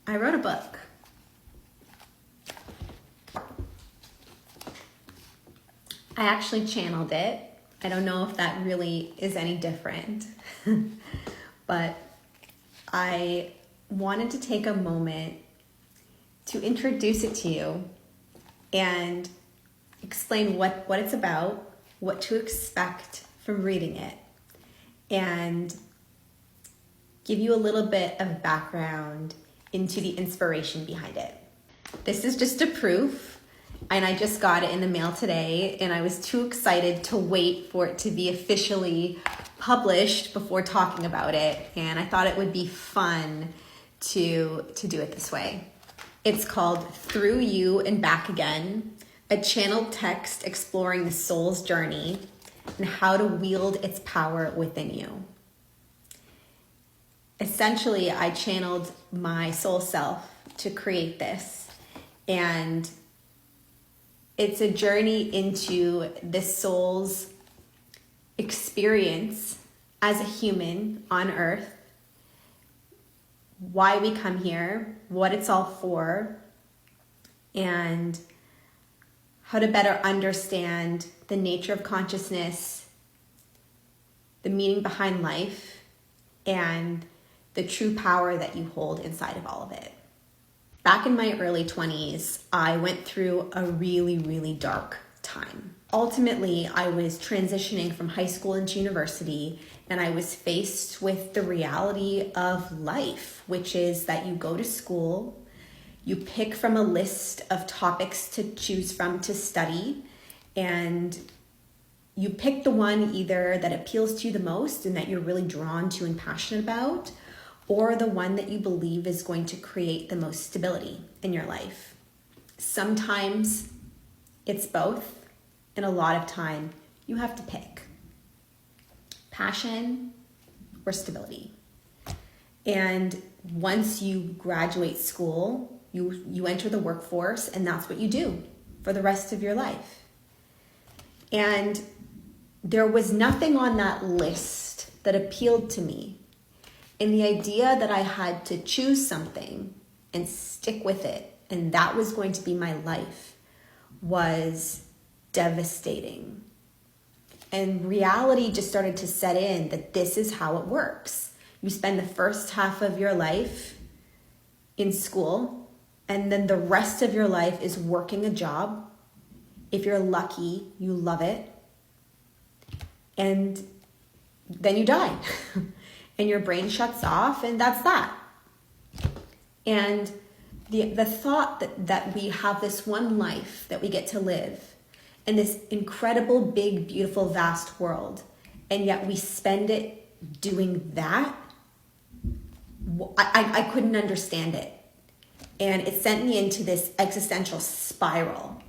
I wrote a book. I actually channeled it. I don't know if that really is any different, but I wanted to take a moment to introduce it to you and explain what it's about, what to expect from reading it, and give you a little bit of background into the inspiration behind it. This is just a proof, and I just got it in the mail today, and I was too excited to wait for it to be officially published before talking about it, and I thought it would be fun to do it this way. It's called Through You and Back Again, a channeled text exploring the soul's journey and how to wield its power within you. Essentially, I channeled my soul self to create this, and it's a journey into the soul's experience as a human on earth, why we come here, what it's all for, and how to better understand the nature of consciousness, the meaning behind life, and the true power that you hold inside of all of it. Back in my early 20s, I went through a really, really dark time. Ultimately, I was transitioning from high school into university, and I was faced with the reality of life, which is that you go to school, you pick from a list of topics to choose from to study, and you pick the one either that appeals to you the most and that you're really drawn to and passionate about, or the one that you believe is going to create the most stability in your life. Sometimes it's both, and a lot of time you have to pick passion or stability. And once you graduate school, you enter the workforce, and that's what you do for the rest of your life. And there was nothing on that list that appealed to me. And the idea that I had to choose something and stick with it, and that was going to be my life, was devastating. And reality just started to set in that this is how it works. You spend the first half of your life in school, and then the rest of your life is working a job. If you're lucky, you love it. And then you die. And your brain shuts off, and that's that. And the thought that we have this one life that we get to live in this incredible, big, beautiful, vast world, and yet we spend it doing that, I couldn't understand it. And it sent me into this existential spiral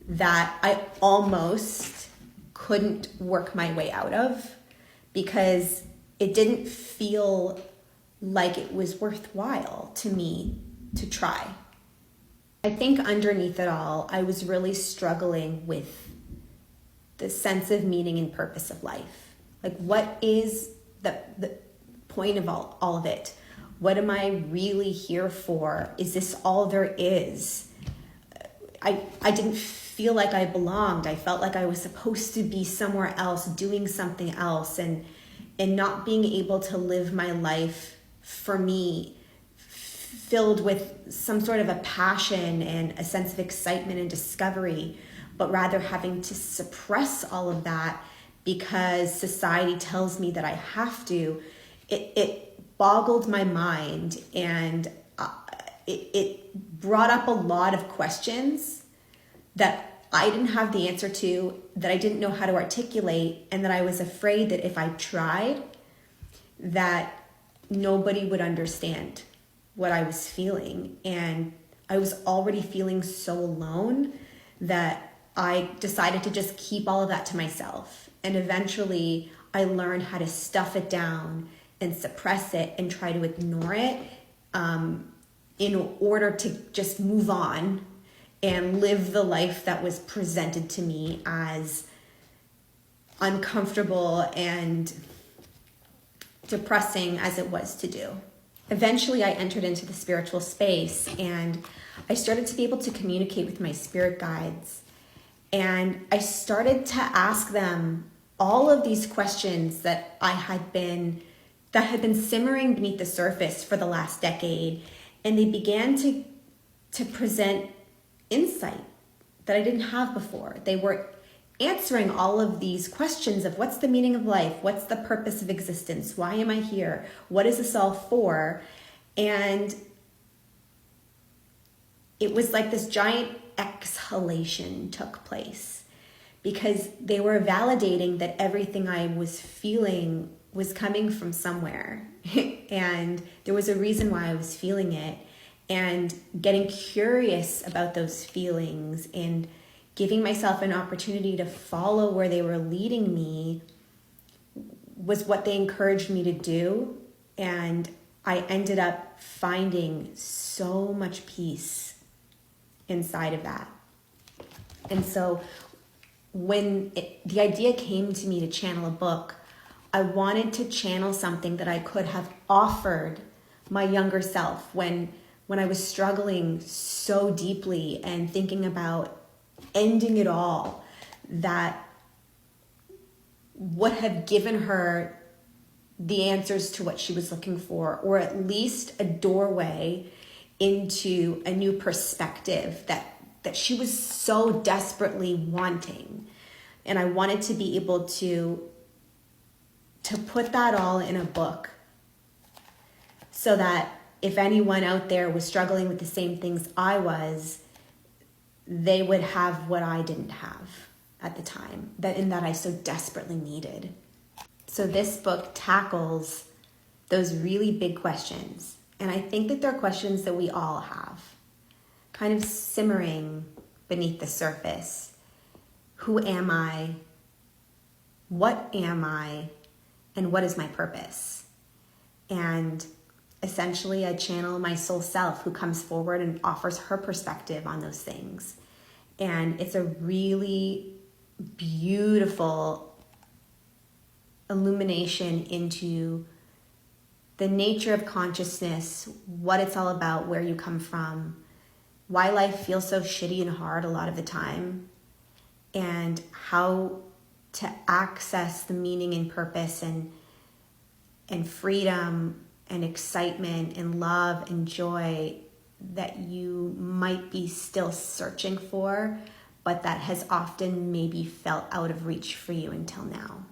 that I almost couldn't work my way out of, because it didn't feel like it was worthwhile to me to try. I think underneath it all, I was really struggling with the sense of meaning and purpose of life. Like, what is the point of all of it? What am I really here for? Is this all there is? I didn't feel like I belonged. I felt like I was supposed to be somewhere else, doing something else, and not being able to live my life for me, filled with some sort of a passion and a sense of excitement and discovery, but rather having to suppress all of that because society tells me that I have to. It boggled my mind, and it brought up a lot of questions that I didn't have the answer to, that I didn't know how to articulate, and that I was afraid that if I tried, that nobody would understand what I was feeling. And I was already feeling so alone that I decided to just keep all of that to myself. And eventually I learned how to stuff it down and suppress it and try to ignore it in order to just move on and live the life that was presented to me, as uncomfortable and depressing as it was to do. eventually I entered into the spiritual space, and I started to be able to communicate with my spirit guides. And I started to ask them all of these questions that had been simmering beneath the surface for the last decade. And they began to present insight that I didn't have before. They were answering all of these questions of what's the meaning of life? What's the purpose of existence? Why am I here? What is this all for? And it was like this giant exhalation took place, because they were validating that everything I was feeling was coming from somewhere. And there was a reason why I was feeling it. And getting curious about those feelings and giving myself an opportunity to follow where they were leading me was what they encouraged me to do. And I ended up finding so much peace inside of that. And so when the idea came to me to channel a book, I wanted to channel something that I could have offered my younger self when I was struggling so deeply and thinking about ending it all, that would have given her the answers to what she was looking for, or at least a doorway into a new perspective that she was so desperately wanting. And I wanted to be able to put that all in a book, so that if anyone out there was struggling with the same things I was, they would have what I didn't have at the time, that I so desperately needed. So this book tackles those really big questions. And I think that they're questions that we all have, kind of simmering beneath the surface. Who am I? What am I? And what is my purpose? And essentially, I channel my soul self, who comes forward and offers her perspective on those things. And it's a really beautiful illumination into the nature of consciousness, what it's all about, where you come from, why life feels so shitty and hard a lot of the time, and how to access the meaning and purpose and freedom and excitement and love and joy that you might be still searching for, but that has often maybe felt out of reach for you until now.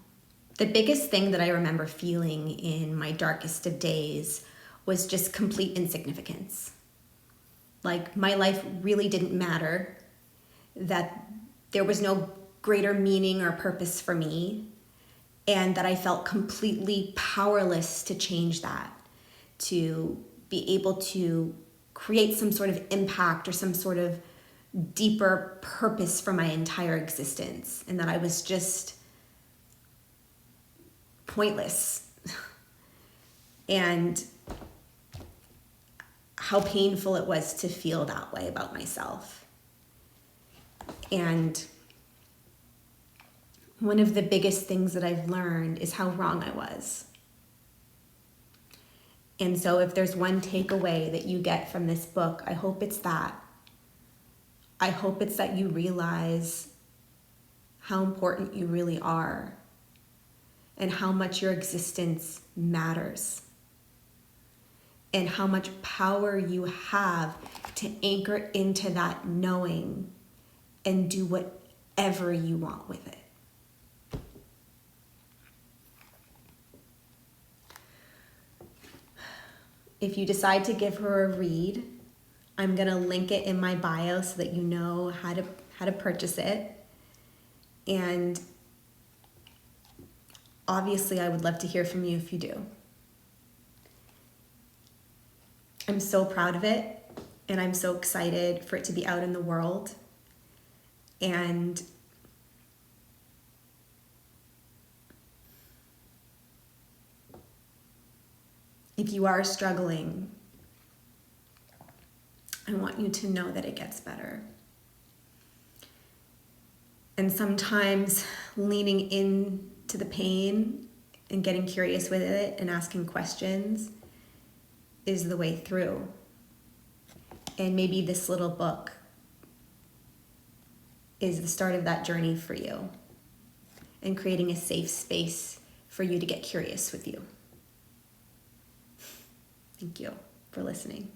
The biggest thing that I remember feeling in my darkest of days was just complete insignificance. Like, my life really didn't matter, that there was no greater meaning or purpose for me, and that I felt completely powerless to change that, to be able to create some sort of impact or some sort of deeper purpose for my entire existence, and that I was just pointless. And how painful it was to feel that way about myself. And one of the biggest things that I've learned is how wrong I was. And so if there's one takeaway that you get from this book, I hope it's that. I hope it's that you realize how important you really are and how much your existence matters and how much power you have to anchor into that knowing and do whatever you want with it. If you decide to give her a read, I'm going to link it in my bio so that you know how to purchase it. And obviously, I would love to hear from you if you do. I'm so proud of it, and I'm so excited for it to be out in the world. And if you are struggling, I want you to know that it gets better. And sometimes leaning into the pain and getting curious with it and asking questions is the way through. And maybe this little book is the start of that journey for you, and creating a safe space for you to get curious with you. Thank you for listening.